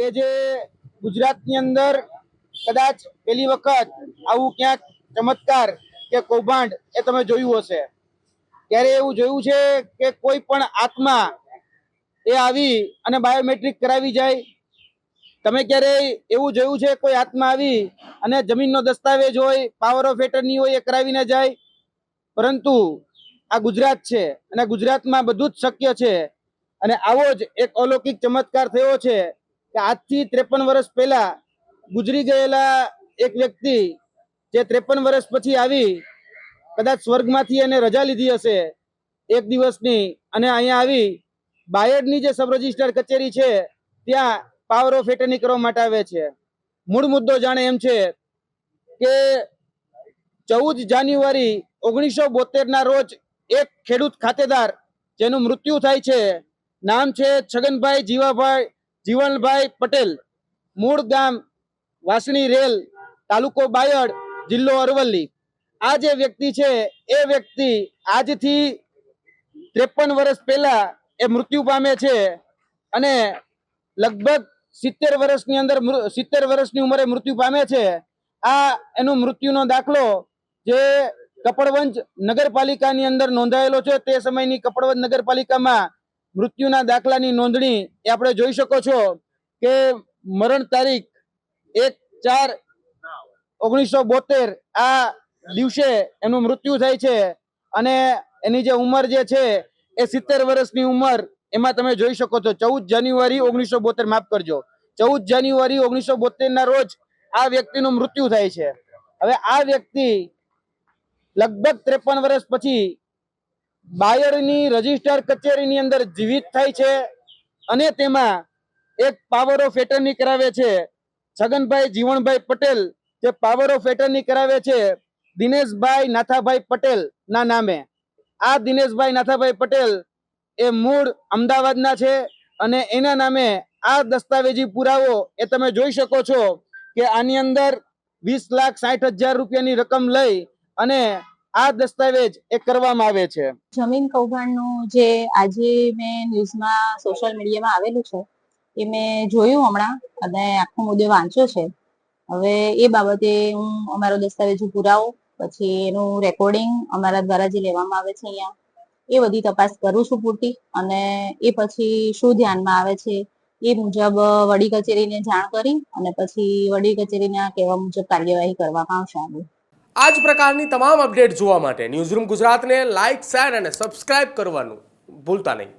કે જે ગુજરાતની અંદર કદાચ પહેલી વખત આવું ક્યાંક ચમત્કાર કે કૌભાંડ એ તમે જોયું હશે। ત્યારે એવું જોયું છે કે કોઈ પણ આત્મા એ આવી અને બાયોમેટ્રિક કરાવી જાય। તમે ક્યારેય એવું જોયું છે કોઈ આત્મા આવી અને જમીનનો દસ્તાવેજ હોય, પાવર ઓફ એટર્ની હોય એ કરાવીને જાય? પરંતુ આ ગુજરાત છે અને ગુજરાતમાં બધું જ શક્ય છે। અને આવો જ એક અલૌકિક ચમત્કાર થયો છે કે આજથી 53 વર્ષ પહેલા ગુજરી ગયેલા એક વ્યક્તિ જે 53 વર્ષ પછી આવી, કદાચ સ્વર્ગમાંથી એને રજા લીધી હશે એક દિવસની, અને અહીંયા આવી બાયડની જે સબ રજિસ્ટર કચેરી છે ત્યાં પાવર ઓફ એટર્ની કરવા માટે આવે છે। મૂળ મુદ્દો જાણે એમ છે કે 14 જાન્યુઆરી 1972 ના રોજ એક ખેડૂત ખાતેદાર જેનું મૃત્યુ થાય છે, નામ છે છગનભાઈ જીવણભાઈ પટેલ, મૂળ ગામ વાસણી રેલ, તાલુકો બાયડ, જિલ્લો અરવલ્લી। આ જે વ્યક્તિ છે એ વ્યક્તિ આજથી 53 વર્ષ પહેલા એ મૃત્યુ પામે છે અને લગભગ 70 વર્ષની ઉંમરે મૃત્યુ પામે છે। આ એનો મૃત્યુનો દાખલો જે કપડવંજ નગરપાલિકાની અંદર નોંધાયેલો છે, તે સમયની કપડવંજ નગરપાલિકામાં મૃત્યુના દાખલાની નોંધણી એ આપણે જોઈ શકો છો કે મરણ તારીખ 1/4/1972 આ દિવસે એનું મૃત્યુ થાય છે અને એની જે ઉંમર જે છે એ 70 વર્ષની ઉંમર એમાં તમે જોઈ શકો છો। 14 જાન્યુઆરી 1972, માફ કરજો, 14 જાન્યુઆરી 1972 ના રોજ આ વ્યક્તિનું મૃત્યુ થાય છે। હવે આ વ્યક્તિ લગભગ 53 વર્ષ પછી બાયડની રજિસ્ટર કચેરીની અંદર જીવિત થાય છે અને તેમાં એક પાવર ઓફ એટર્ની કરાવે છે। છગનભાઈ જીવણભાઈ પટેલ જે પાવર ઓફ એટર્ની કરાવે છે દિનેશભાઈ નાથાભાઈ પટેલ ના નામે। આ દિનેશભાઈ નાથાભાઈ પટેલ એ મૂળ અમદાવાદના છે અને એના નામે આ દસ્તાવેજી પુરાવો એ તમે જોઈ શકો છો કે આની અંદર 20,60,000 રૂપિયાની રકમ લઈ અને આ દસ્તાવેજ એ કરવામાં આવે છે। જમીન કૌભાંડનું જે આજે મેં ન્યૂઝમાં સોશિયલ મીડિયામાં આવેલું છે એ મેં જોયું હમણાં અને આખો મુદ્દો વાંચ્યો છે। હવે એ બાબતે હું અમારો દસ્તાવેજો પુરાવો, પછી એનું રેકોર્ડિંગ અમારા દ્વારા જે લેવામાં આવે છે અહીંયા, એ બધી તપાસ કરું છું પૂરતી, અને એ પછી શું ધ્યાનમાં આવે છે એ મુજબ વડી કચેરીને જાણ કરી અને પછી વડી કચેરીના કહેવા મુજબ કાર્યવાહી કરવામાં આવશે આગળ। આ જ પ્રકારની તમામ અપડેટ જોવા માટે ન્યૂઝરૂમ ગુજરાતને લાઇક, શેર અને સબસ્ક્રાઇબ કરવાનું ભૂલતા નહીં।